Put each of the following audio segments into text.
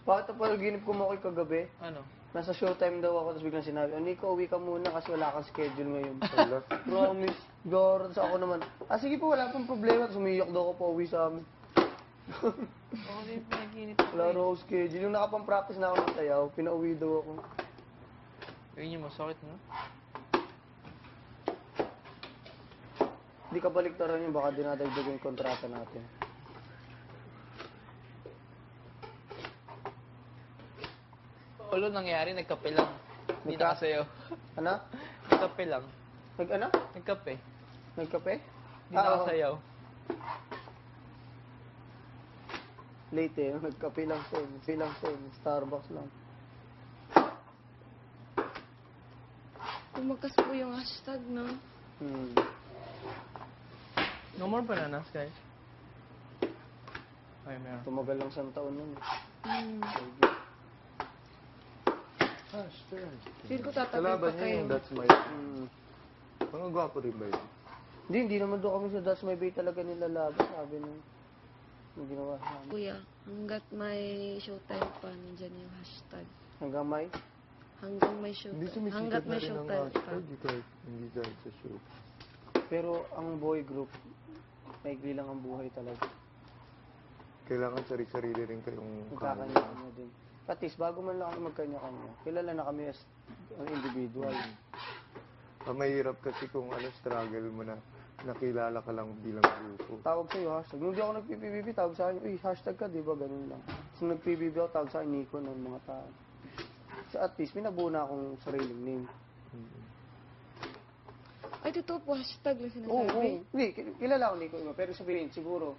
Bakit na panaginip ko mo ko'y kagabi? Ano? Nasa showtime daw ako, tapos biglang sinabi, Nico, uwi ka muna kasi wala kang schedule ngayon. Promise. Gawin sa ako naman. Sige po, wala pong problema. Tapos umiyak daw ako pa uwi sa amin. Oo, din panaginip ako. Wala raw ako schedule. Yung nakapang-practice na ako ng sayaw, pinauwi daw ako. Yun yung masakit, no? Hindi ka baliktaran yun, baka dinadagdag yung kontrata natin. Ulo nangyari, nagkape lang. Hindi nakasayaw. Ano? Nagkape lang. Ano? Nagkape. Nagkape? Hindi nakasayaw. Late eh, nagkape lang siya. Starbucks lang. Tumakas po yung hashtag, no? No more bananas, guys. Ay, meron. Tumagal lang siyang taon nun. Feel ko tatabi Kalaban pa niya kayo. yung That's My Mga gwapo rin ba yun? Hindi naman doon kami sa That's My Bay talaga nilalaban. Sabi nung ginawa namin. Kuya, hanggat may showtime pa, nandyan yung hashtag. Hanggang may? Hanggang may showtime. Hindi sumisikat Hanggat na may rin ang showtime pa. hashtag. Hindi dahil sa show. Pero ang boy group, maigli lang ang buhay talaga. Kailangan sarili-sarili rin kayong Magkakanya-kanya din. At least, bago man lang kami magkanya-kanya, kilala na kami as an individual. Ang mahirap kasi kung struggle mo na nakilala ka lang bilang grupo. Tawag sa'yo, hashtag. Nung di ako nag-PBB, tawag sa akin, hashtag ka, di ba? Ganun lang. So, nag-PBB ako, tawag sa akin, Nico, ng mga tao. So, at least, may nabuo na akong sariling name. Ay, totoo po, hashtag lang Oo. sinasabi. Hindi, kilala ko, Nico, pero sabihin, siguro,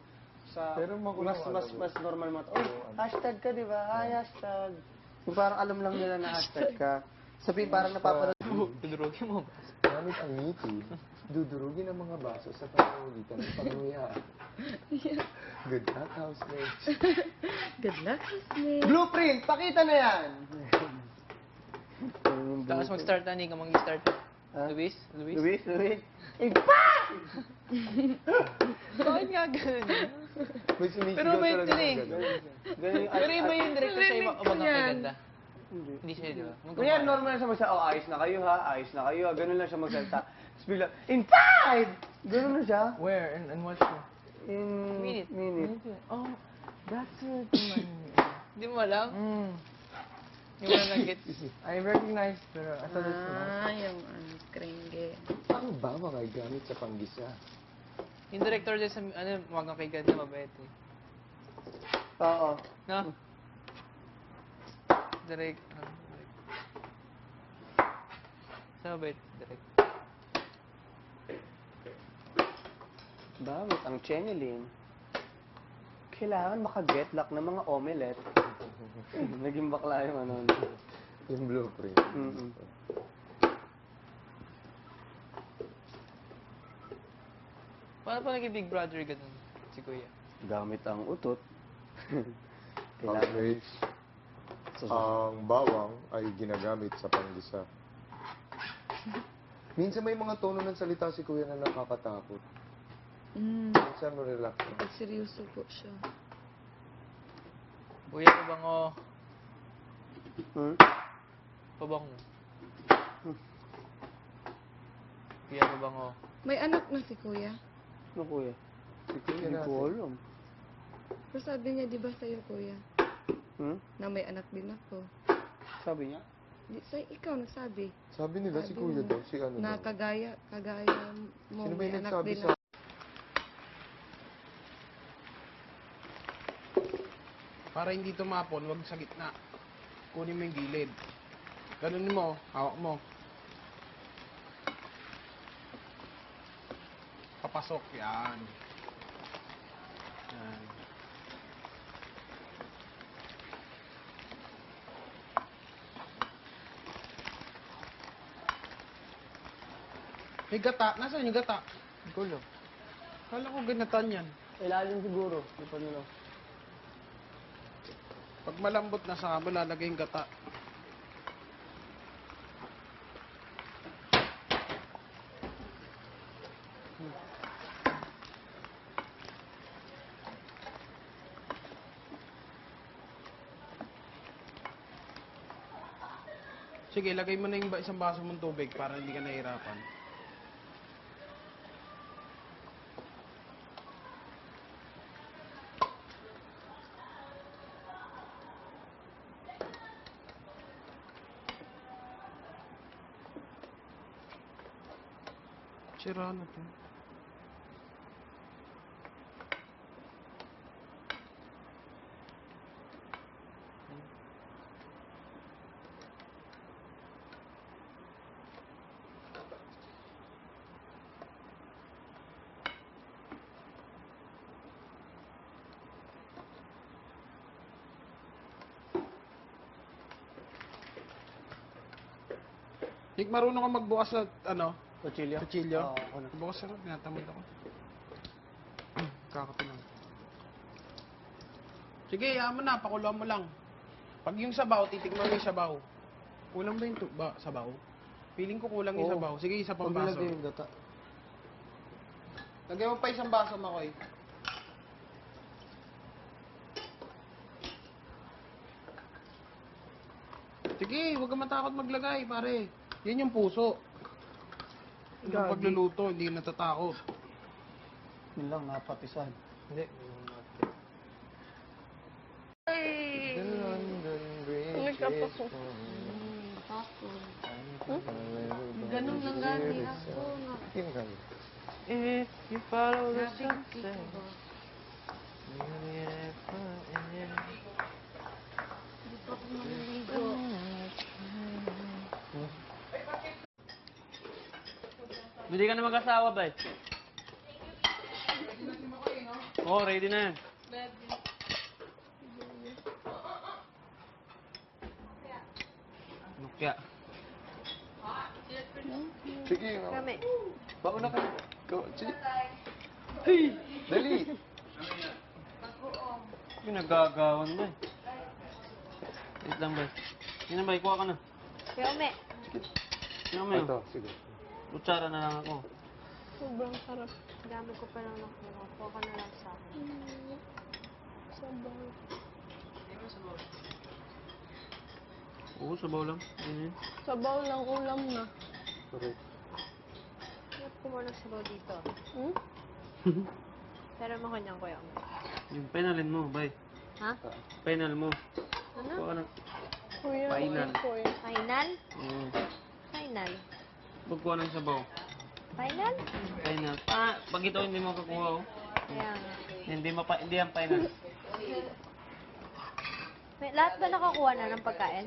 sa Pero mas normal mo. Oy, hashtag ka, di ba? Hi, hashtag. Yung parang alam lang nila na hashtag ka. Sabihin, parang napapanood. Tudurugin mo ba? Gamit ang ngiti, dudurugin ang mga baso sa pamamagitan ng panguyaan. Good luck, housemates. Good luck, housemate. Blueprint! Pakita na yan! Tapos mag-start na, Nico. Mag-start. Ha? Luis? Luis? Bakit nga ganun? May sumisigaw Pero may talaga din eh. ng ganun. Pero iba yung director sa iba. Umagang kay yan. ganda. Hindi. Hindi siya, di ba? Kaya normal siya magsalita, ayos na kayo ha, Ganun lang siya magsalita. Tapos bigla, in 5! Ganun na siya. Where? And what show? In minute. Oh, that's it. Hindi mo alam? Hindi mo alam gets. I recognize, pero I thought it's Yung krenge. Ang bawang ay gamit sa panggisa. Yung director dyan sa, umagang kay ganda, mabait eh. Oo. No? Direct. Sa mabait, direct. Bakit? Ang Chenilyn, kailangan maka-getlock ng mga omelette. Naging bakla yung ano. Yung blueprint. Paano pa naging Big Brother ganun, si Kuya? Gamit ang utot. Housemates, ang bawang ay ginagamit sa panggisa. Minsan may mga tono ng salita si Kuya na nakakatakot. Minsan mo relax na. Pag seryoso po siya. Kuya, pabango. Pabango. Kuya, pabango. May anak na si kuya. Ano kuya? Si Kuya Hindi ko natin. alam. Pero sabi niya, di ba sa'yo kuya, na may anak din ako. Sabi niya? Ikaw nagsabi. Sabi nila si Kuya daw, si ano Na daw. kagaya mo, Sino ba may yung anak nagsabi din sa... ako. Para hindi tumapon, wag sa gitna. Kunin mo yung gilid. Ganun mo, hawak mo. Papasok, yan. Yan. May gata. Nasaan yung gata? Gulo. Kala ko ganatan yan. Ilalim siguro. Di pa nila. Pag malambot na sa lalagay yung gata. Sige, lagay mo na yung isang baso mong tubig para hindi ka nahihirapan. Sira na to. Nick, marunong ka magbukas na, ano, Kutsilyo? kutsilyo? Oo, ako na. Bukas na, tinatamad ako. Kakapin lang. Sige, hayaan mo na, pakuluan mo lang. Pag yung sabaw, titignan mo yung sabaw. Kulang ba yung sabaw? Feeling ko kulang yung Oo. sabaw. Sige, isa pang Pag baso. nilagay yung gata. Lagay mo pa isang baso, Makoy. Sige, huwag ka matakot maglagay, pare. Yan yung puso. Yung pagluluto, hindi ka natatakot. Yun lang, napatisan. Hindi. Ay! The London Bridge Nagkapako. is falling. Ako. Everybody Ganun lang gani is ako nga. Yun kami. If you follow the Nabigit sunset, ko. you'll find Hindi pa ako maliligo. Hindi ka na mag-asawa, ba? Oo, ready na yan. Nukya. Sige, Kami. bauna ka. Go. Sige. Dali. Pinagagawan, ba? Wait lang, ba? Sino ba? Kuha ka na. Kaya umi. Sino mo yun? Ito, sige. Kutsara na lang ako. Sobrang sarap. Dami ko pa lang nakuha. Kuha ka na lang sa akin. Sabaw. Oo, sabaw lang. Yun yun. Sabaw lang ulam na. Correct. Ba't kumuha ng sabaw dito? Pero mo kanyang kuya umi. Yung penalin mo, bay. Ha? Penal mo. Ano? Kuha ka na. Kuya. Final. Final? Oo. Final. Pagkuha ng sabaw. Final? Final. Pag ito hindi mo kakuha, oh. Kaya nga. Hindi yan final. Lahat ba nakakuha na ng pagkain?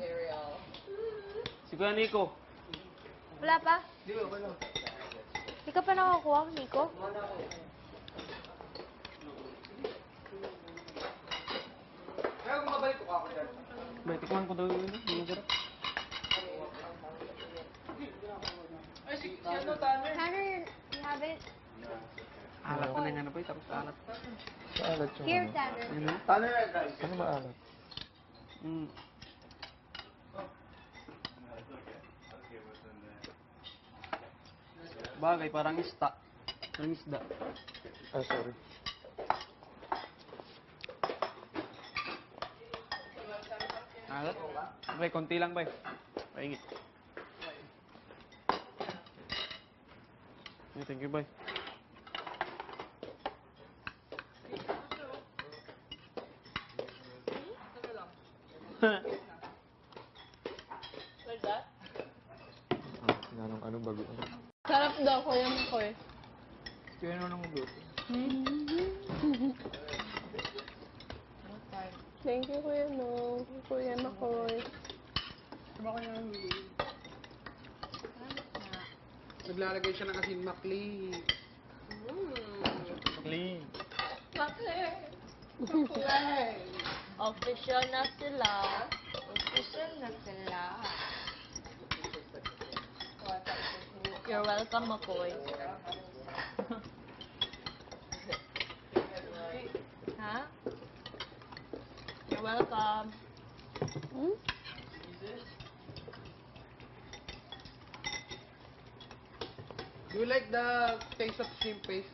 Si Kuya Nico. Wala pa? Hindi ka pa nakakuha, Nico? Bay, tikman ko daw yun. Hindi masarap. Tanner, you have it? Alat na nga na, bay. Tapos alat. Maalat yung Here, ano. Tanner. Yun, oh. Ano maalat? Mm. Bagay, parang isda. Parang isda. Ah, sorry. Alat? Bay, konti lang, bay. Paingit. Thank you, bay. Anong bago? Sarap daw, Kuya Makoy. Kaya nung magluto. Thank you, Kuya No. Kuya Makoy. Naglalagay siya ng asin makli. Clean. Official na sila. Official na sila. You're welcome, Makoy. Ha? You're welcome. Do you like the taste of shrimp paste?